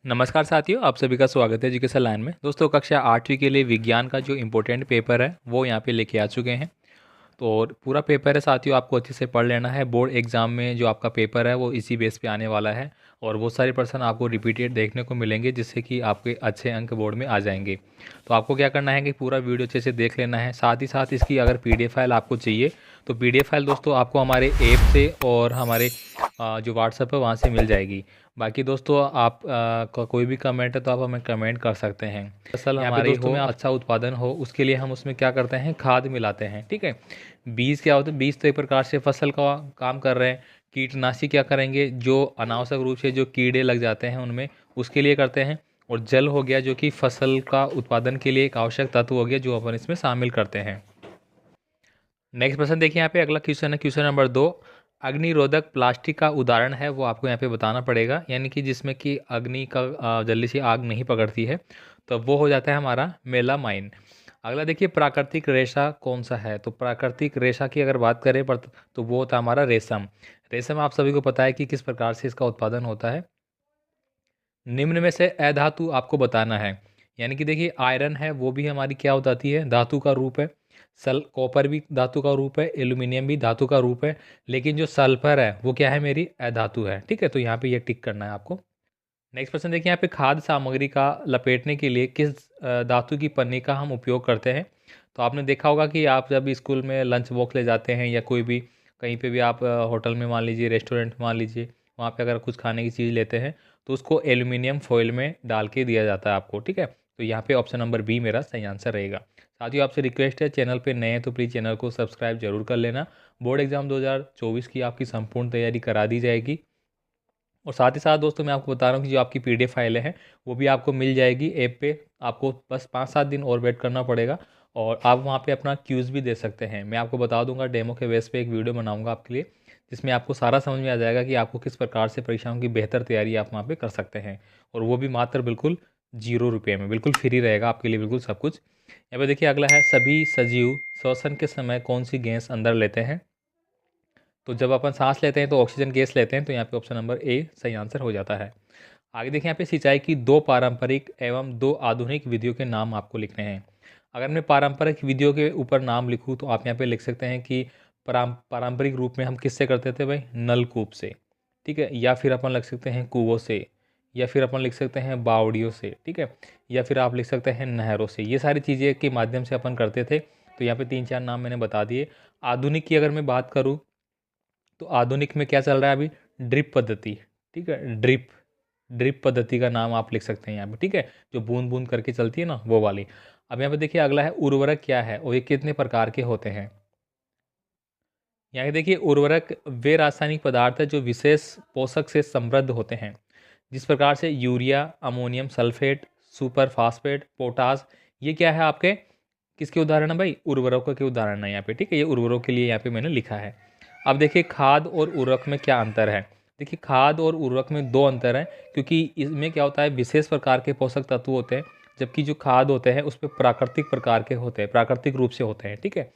नमस्कार साथियों, आप सभी का स्वागत है एजुकेशन लाइन में। दोस्तों, कक्षा 8वीं के लिए विज्ञान का जो इम्पोर्टेंट पेपर है वो यहाँ पे लेके आ चुके हैं। तो और पूरा पेपर है साथियों, आपको अच्छे से पढ़ लेना है। बोर्ड एग्जाम में जो आपका पेपर है वो इसी बेस पे आने वाला है और बहुत सारे पर्सन आपको रिपीटेड देखने को मिलेंगे, जिससे कि आपके अच्छे अंक बोर्ड में आ जाएंगे। तो आपको क्या करना है कि पूरा वीडियो अच्छे से देख लेना है। साथ ही साथ इसकी अगर पीडीएफ फाइल आपको चाहिए तो पीडीएफ फाइल दोस्तों आपको हमारे ऐप से और हमारे जो व्हाट्सएप है वहाँ से मिल जाएगी। बाकी दोस्तों, आप का कोई भी कमेंट है तो आप हमें कमेंट कर सकते हैं। फसल हमारी हो, अच्छा उत्पादन हो, उसके लिए हम उसमें क्या करते हैं, खाद मिलाते हैं। ठीक है। बीज क्या होते हैं? बीज तो एक प्रकार से फसल का काम कर रहे हैं। कीटनाशी क्या करेंगे, जो अनावश्यक रूप से जो कीड़े लग जाते हैं उनमें, उसके लिए करते हैं। और जल हो गया, जो कि फसल का उत्पादन के लिए एक आवश्यक तत्व हो गया, जो अपन इसमें शामिल करते हैं। नेक्स्ट प्रश्न देखिए, यहाँ पे अगला क्वेश्चन है, क्वेश्चन नंबर 2। अग्निरोधक प्लास्टिक का उदाहरण है वो आपको यहाँ पे बताना पड़ेगा, यानी कि जिसमें कि अग्नि का जल्दी से आग नहीं पकड़ती है, तो वो हो जाता है हमारा मेलामाइन। अगला देखिए, प्राकृतिक रेशा कौन सा है? तो प्राकृतिक रेशा की अगर बात करें तो वो होता है हमारा रेशम। रेशम आप सभी को पता है कि किस प्रकार से इसका उत्पादन होता है। निम्न में से अधातु आपको बताना है। यानी कि देखिए, आयरन है वो भी हमारी क्या हो जाती है, धातु का रूप है। कॉपर भी धातु का रूप है, एल्यूमिनियम भी धातु का रूप है। लेकिन जो सल्फर है वो क्या है, मेरी अधातु है। ठीक है, तो यहाँ पे ये टिक करना है आपको। नेक्स्ट क्वेश्चन देखिए, यहाँ पे खाद्य सामग्री का लपेटने के लिए किस धातु की पन्नी का हम उपयोग करते हैं? तो आपने देखा होगा कि आप जब स्कूल में लंच बॉक्स ले जाते हैं या कोई भी कहीं पे भी आप होटल में मान लीजिए, रेस्टोरेंट में मान लीजिए, वहाँ पे अगर कुछ खाने की चीज़ लेते हैं तो उसको एल्यूमिनियम फॉइल में डाल के दिया जाता है आपको। ठीक है, तो यहाँ पे ऑप्शन नंबर बी मेरा सही आंसर रहेगा। साथियों, आपसे रिक्वेस्ट है, चैनल पे नए हैं तो प्लीज़ चैनल को सब्सक्राइब जरूर कर लेना। बोर्ड एग्जाम 2024 की आपकी संपूर्ण तैयारी करा दी जाएगी। और साथ ही साथ दोस्तों, मैं आपको बता रहा हूँ कि जो आपकी पीडीएफ फाइलें हैं वो भी आपको मिल जाएगी ऐप पे। आपको बस 5-7 दिन और वेट करना पड़ेगा और आप वहाँ पे अपना क्यूज़ भी दे सकते हैं। मैं आपको बता दूंगा, डेमो के बेस पे एक वीडियो बनाऊंगा आपके लिए, जिसमें आपको सारा समझ में आ जाएगा कि आपको किस प्रकार से परीक्षाओं की बेहतर तैयारी आप वहाँ पर कर सकते हैं। और वो भी मात्र बिल्कुल 0 रुपये में, बिल्कुल फ्री रहेगा आपके लिए, बिल्कुल सब कुछ। यहाँ पे देखिए, अगला है, सभी सजीव श्वसन के समय कौन सी गैस अंदर लेते हैं? तो जब अपन सांस लेते हैं तो ऑक्सीजन गैस लेते हैं, तो यहाँ पे ऑप्शन नंबर ए सही आंसर हो जाता है। आगे देखें, यहाँ पे सिंचाई की 2 पारंपरिक एवं 2 आधुनिक विधियों के नाम आपको लिखने हैं। अगर मैं पारंपरिक विधियों के ऊपर नाम लिखूँ तो आप यहाँ पे लिख सकते हैं कि पारंपरिक रूप में हम किससे करते थे भाई, नलकूप से। ठीक है, या फिर अपन लिख सकते हैं कुओं से, या फिर अपन लिख सकते हैं बावड़ियों से। ठीक है, या फिर आप लिख सकते हैं नहरों से। ये सारी चीज़ें के माध्यम से अपन करते थे। तो यहाँ पे 3-4 नाम मैंने बता दिए। आधुनिक की अगर मैं बात करूँ तो आधुनिक में क्या चल रहा है अभी, ड्रिप पद्धति। ठीक है, ड्रिप ड्रिप पद्धति का नाम आप लिख सकते हैं यहाँ पे। ठीक है, जो बूंद बूंद करके चलती है ना, वो वाली। अब यहाँ पे देखिए, अगला है, उर्वरक क्या है और ये कितने प्रकार के होते हैं? यहाँ पे देखिए, उर्वरक वे रासायनिक पदार्थ है जो विशेष पोषक से समृद्ध होते हैं। जिस प्रकार से urea, ammonium sulphate, super phosphate, potash, ये क्या है आपके, किसके उदाहरण है भाई, उर्वरकों के उदाहरण है यहाँ पे। ठीक है, ये उर्वरकों के लिए यहाँ पे मैंने लिखा है। अब देखिए, खाद और उर्वरक में क्या अंतर है? देखिए, खाद और उर्वरक में 2 अंतर हैं, क्योंकि इसमें क्या होता है, विशेष प्रकार के पोषक तत्व होते हैं, जबकि जो खाद होते हैं उसमें प्राकृतिक प्रकार के होते हैं, प्राकृतिक रूप से होते हैं। ठीक है।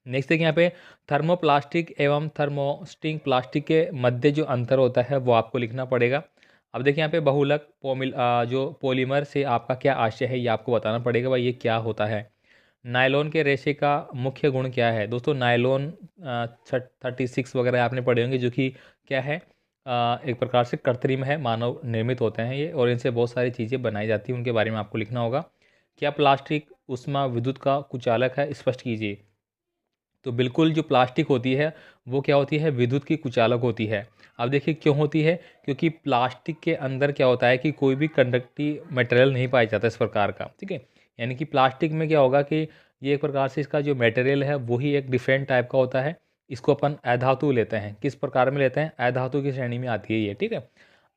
नेक्स्ट देखिए, यहाँ पे थर्मोप्लास्टिक एवं थर्मोस्टिंग प्लास्टिक के मध्य जो अंतर होता है वो आपको लिखना पड़ेगा। अब देखिए, यहाँ पे बहुलक जो पॉलीमर से आपका क्या आशय है, ये आपको बताना पड़ेगा भाई, ये क्या होता है। नायलॉन के रेशे का मुख्य गुण क्या है? दोस्तों, नायलॉन 36 वगैरह आपने पढ़े होंगे, जो कि क्या है, एक प्रकार से कृत्रिम है, मानव निर्मित होते हैं ये, और इनसे बहुत सारी चीज़ें बनाई जाती हैं, उनके बारे में आपको लिखना होगा। क्या प्लास्टिक उष्मा विद्युत का कुचालक है? स्पष्ट कीजिए। तो बिल्कुल, जो प्लास्टिक होती है वो क्या होती है, विद्युत की कुचालक होती है। अब देखिए क्यों होती है, क्योंकि प्लास्टिक के अंदर क्या होता है कि कोई भी कंडक्टिव मटेरियल नहीं पाया जाता इस प्रकार का। ठीक है, यानी कि प्लास्टिक में क्या होगा कि ये एक प्रकार से इसका जो मटेरियल है वही एक डिफरेंट टाइप का होता है। इसको अपन अधातु लेते हैं। किस प्रकार में लेते हैं, अधातु की श्रेणी में आती है ये। ठीक है,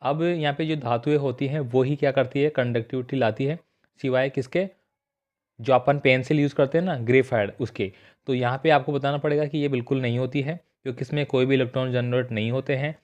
अब यहाँ पे जो धातुएं होती हैं वही क्या करती है, कंडक्टिविटी लाती है, सिवाय किसके, जो अपन पेंसिल यूज़ करते हैं ना, ग्रेफाइट, उसके। तो यहाँ पे आपको बताना पड़ेगा कि ये बिल्कुल नहीं होती है, क्योंकि इसमें कोई भी इलेक्ट्रॉन जनरेट नहीं होते हैं।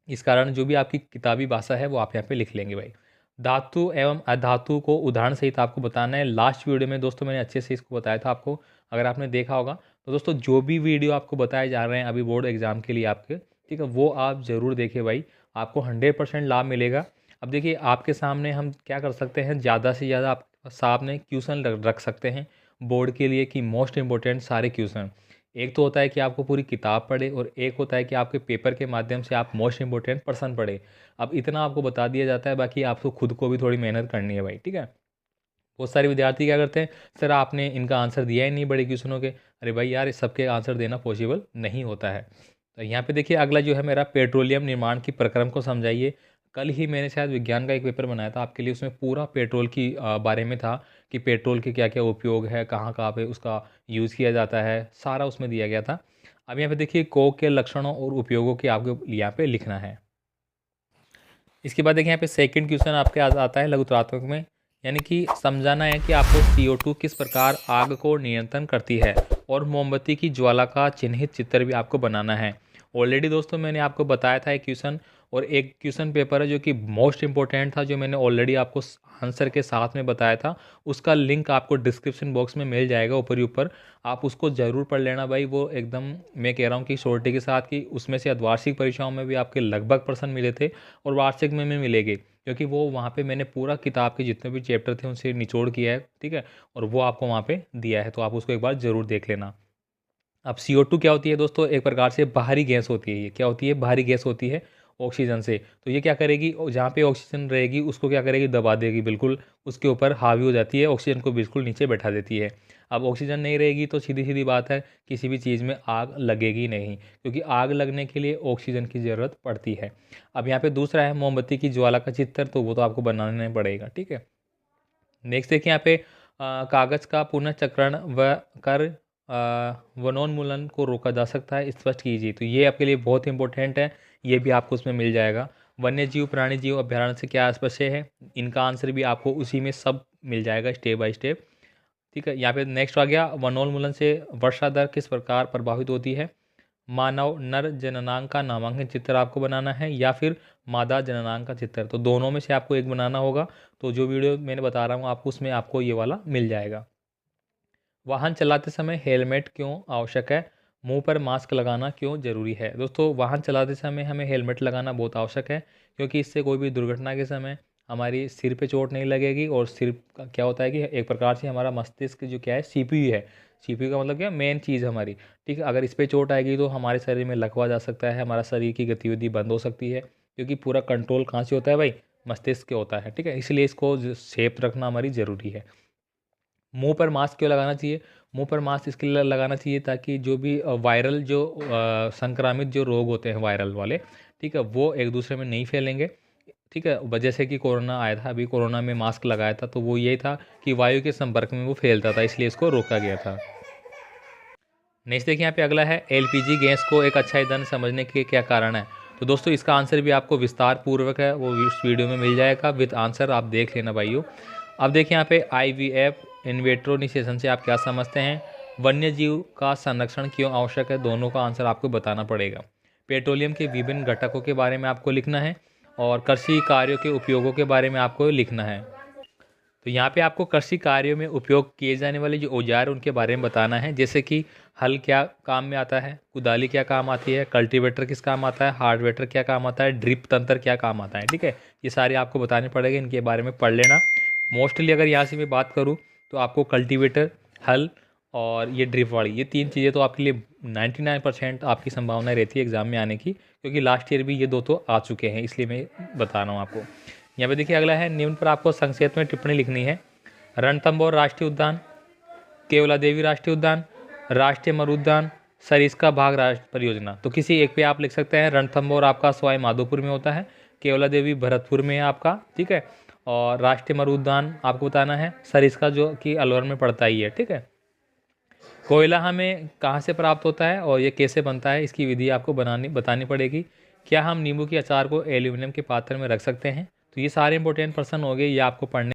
इस कारण जो भी आपकी किताबी भाषा है वो आप यहाँ पे लिख लेंगे भाई। धातु एवं अधातु को उदाहरण सहित आपको बताना है। लास्ट वीडियो में दोस्तों मैंने अच्छे से इसको बताया था आपको, अगर आपने देखा होगा तो। दोस्तों, जो भी वीडियो आपको बताए जा रहे हैं अभी बोर्ड एग्जाम के लिए आपके, ठीक है, वो आप ज़रूर देखें भाई, आपको 100% लाभ मिलेगा। अब देखिए आपके सामने हम क्या कर सकते हैं, ज़्यादा से ज़्यादा आप सामने क्वेश्चन रख सकते हैं बोर्ड के लिए कि मोस्ट इम्पोर्टेंट सारे क्वेश्चन। एक तो होता है कि आपको पूरी किताब पढ़े और एक होता है कि आपके पेपर के माध्यम से आप मोस्ट इम्पोर्टेंट पर्सन पढ़े। अब इतना आपको बता दिया जाता है, बाकी आपको खुद को भी थोड़ी मेहनत करनी है भाई, ठीक है। बहुत सारे विद्यार्थी क्या करते हैं, सर आपने इनका आंसर दिया ही नहीं बड़े क्वेश्चनों के। अरे भाई यार, इस सबके आंसर देना पॉसिबल नहीं होता है। तो यहाँ पे देखिए अगला जो है मेरा, पेट्रोलियम निर्माण की प्रक्रम को समझाइए। कल ही मैंने शायद विज्ञान का एक पेपर बनाया था आपके लिए, उसमें पूरा पेट्रोल की बारे में था कि पेट्रोल के क्या क्या उपयोग है, कहाँ कहाँ पे उसका यूज़ किया जाता है, सारा उसमें दिया गया था। अब यहाँ पे देखिए कोक के लक्षणों और उपयोगों के आपको यहाँ पे लिखना है। इसके बाद देखिए यहाँ पे सेकंड क्वेश्चन आपके आता है लघुत्रात्मक में, यानी कि समझाना है कि आपको CO2 किस प्रकार आग को नियंत्रण करती है, और मोमबत्ती की ज्वाला का चिन्हित चित्र भी आपको बनाना है। ऑलरेडी दोस्तों मैंने आपको बताया था एक क्वेश्चन, और एक क्वेश्चन पेपर है जो कि मोस्ट इंपॉर्टेंट था, जो मैंने ऑलरेडी आपको आंसर के साथ में बताया था। उसका लिंक आपको डिस्क्रिप्शन बॉक्स में मिल जाएगा ऊपर ही ऊपर, आप उसको ज़रूर पढ़ लेना भाई। वो एकदम मैं कह रहा हूँ कि श्योरिटी के साथ कि उसमें से अर्धवार्षिक परीक्षाओं में भी आपके लगभग प्रश्न मिले थे और वार्षिक में भी मिलेंगे, क्योंकि वो वहाँ पे मैंने पूरा किताब के जितने भी चैप्टर थे उनसे निचोड़ किया है, ठीक है, और वो आपको वहाँ पे दिया है, तो आप उसको एक बार ज़रूर देख लेना। अब CO2 क्या होती है दोस्तों, एक प्रकार से बाहरी गैस होती है। ये क्या होती है, बाहरी गैस होती है ऑक्सीजन से। तो ये क्या करेगी, जहाँ पे ऑक्सीजन रहेगी उसको क्या करेगी, दबा देगी, बिल्कुल उसके ऊपर हावी हो जाती है, ऑक्सीजन को बिल्कुल नीचे बैठा देती है। अब ऑक्सीजन नहीं रहेगी तो सीधी सीधी बात है, किसी भी चीज़ में आग लगेगी नहीं, क्योंकि आग लगने के लिए ऑक्सीजन की ज़रूरत पड़ती है। अब यहाँ पे दूसरा है मोमबत्ती की ज्वाला का चित्र, तो वो तो आपको बनाना पड़ेगा, ठीक है। नेक्स्ट देखिए यहाँ पे कागज़ का पुनःचक्रण व कर वनोन्मूलन को रोका जा सकता है, स्पष्ट कीजिए। तो ये आपके लिए बहुत इंपॉर्टेंट है, ये भी आपको उसमें मिल जाएगा। वन्य जीव प्राणी जीव अभ्यारण्य से क्या स्पष्ट है, इनका आंसर भी आपको उसी में सब मिल जाएगा स्टेप बाय स्टेप, ठीक है। यहाँ पे नेक्स्ट आ गया, वनोन्मूलन से वर्षा दर किस प्रकार प्रभावित होती है। मानव नर जननांग का नामांकन चित्र आपको बनाना है, या फिर मादा जननांग का चित्र, तो दोनों में से आपको एक बनाना होगा। तो जो वीडियो मैंने बता रहा हूँ आपको, उसमें आपको ये वाला मिल जाएगा। वाहन चलाते समय हेलमेट क्यों आवश्यक है, मुंह पर मास्क लगाना क्यों जरूरी है। दोस्तों वाहन चलाते समय हमें हेलमेट लगाना बहुत आवश्यक है, क्योंकि इससे कोई भी दुर्घटना के समय हमारी सिर पे चोट नहीं लगेगी। और सिर का क्या होता है कि एक प्रकार से हमारा मस्तिष्क जो क्या है, CPU है। CPU का मतलब क्या, मेन चीज़ हमारी, ठीक है। अगर इस पर चोट आएगी तो हमारे शरीर में लकवा जा सकता है, हमारा शरीर की गतिविधि बंद हो सकती है, क्योंकि पूरा कंट्रोल कहाँ से होता है भाई, मस्तिष्क के होता है, ठीक है। इसलिए इसको सेफ रखना हमारी ज़रूरी है। मुंह पर मास्क क्यों लगाना चाहिए, मुंह पर मास्क इसके लिए लगाना चाहिए ताकि जो भी वायरल जो संक्रामित जो रोग होते हैं वायरल वाले, ठीक है, वो एक दूसरे में नहीं फैलेंगे, ठीक है। जैसे कि कोरोना आया था, अभी कोरोना में मास्क लगाया था तो वो यही था कि वायु के संपर्क में वो फैलता था, इसलिए इसको रोका गया था। नेक्स्ट देखिए यहाँ पे अगला है, LPG गैस को एक अच्छा ईंधन समझने के क्या कारण है। तो दोस्तों इसका आंसर भी आपको विस्तार पूर्वक है, वो इस वीडियो में मिल जाएगा विद आंसर, आप देख लेना भाइयों। अब देखिए यहाँ पे IVF इन्वेट्रोनिसेशन से आप क्या समझते हैं। वन्य जीव का संरक्षण क्यों आवश्यक है, दोनों का आंसर आपको बताना पड़ेगा। पेट्रोलियम के विभिन्न घटकों के बारे में आपको लिखना है, और कृषि कार्यों के उपयोगों के बारे में आपको लिखना है। तो यहाँ पे आपको कृषि कार्यों में उपयोग किए जाने वाले जो औजार उनके बारे में बताना है, जैसे कि हल क्या काम में आता है, कुदाली क्या काम आती है, कल्टीवेटर किस काम आता है, हार्वेस्टर क्या काम आता है, ड्रिप तंत्र क्या काम आता है, ठीक है। ये सारे आपको बताने पड़ेंगे, इनके बारे में पढ़ लेना। मोस्टली अगर यहाँ से मैं बात करूँ तो आपको कल्टीवेटर, हल और ये ड्रिप वाली, ये तीन चीज़ें तो आपके लिए 99% आपकी संभावना रहती है एग्ज़ाम में आने की, क्योंकि लास्ट ईयर भी ये दो तो आ चुके हैं, इसलिए मैं बता रहा हूँ आपको। यहाँ पे देखिए अगला है, निम्न पर आपको संक्षेप में टिप्पणी लिखनी है। रणथंभौर राष्ट्रीय उद्यान, केवला देवी राष्ट्रीय उद्यान, राष्ट्रीय मरुद्यान, सरिस्का बाघ राष्ट्रीय परियोजना। तो किसी एक पे आप लिख सकते हैं। रणथंभौर आपका सवाई माधोपुर में होता है, केवला देवी भरतपुर में है आपका, ठीक है, और राष्ट्रीय मरुद्यान आपको बताना है सरिस्का जो कि अलवर में पड़ता ही है, ठीक है। कोयला हमें कहाँ से प्राप्त होता है और ये कैसे बनता है, इसकी विधि आपको बतानी पड़ेगी। क्या हम नींबू के अचार को एल्यूमिनियम के पात्र में रख सकते हैं। तो ये सारे इंपॉर्टेंट प्रश्न हो गए, ये आपको पढ़ने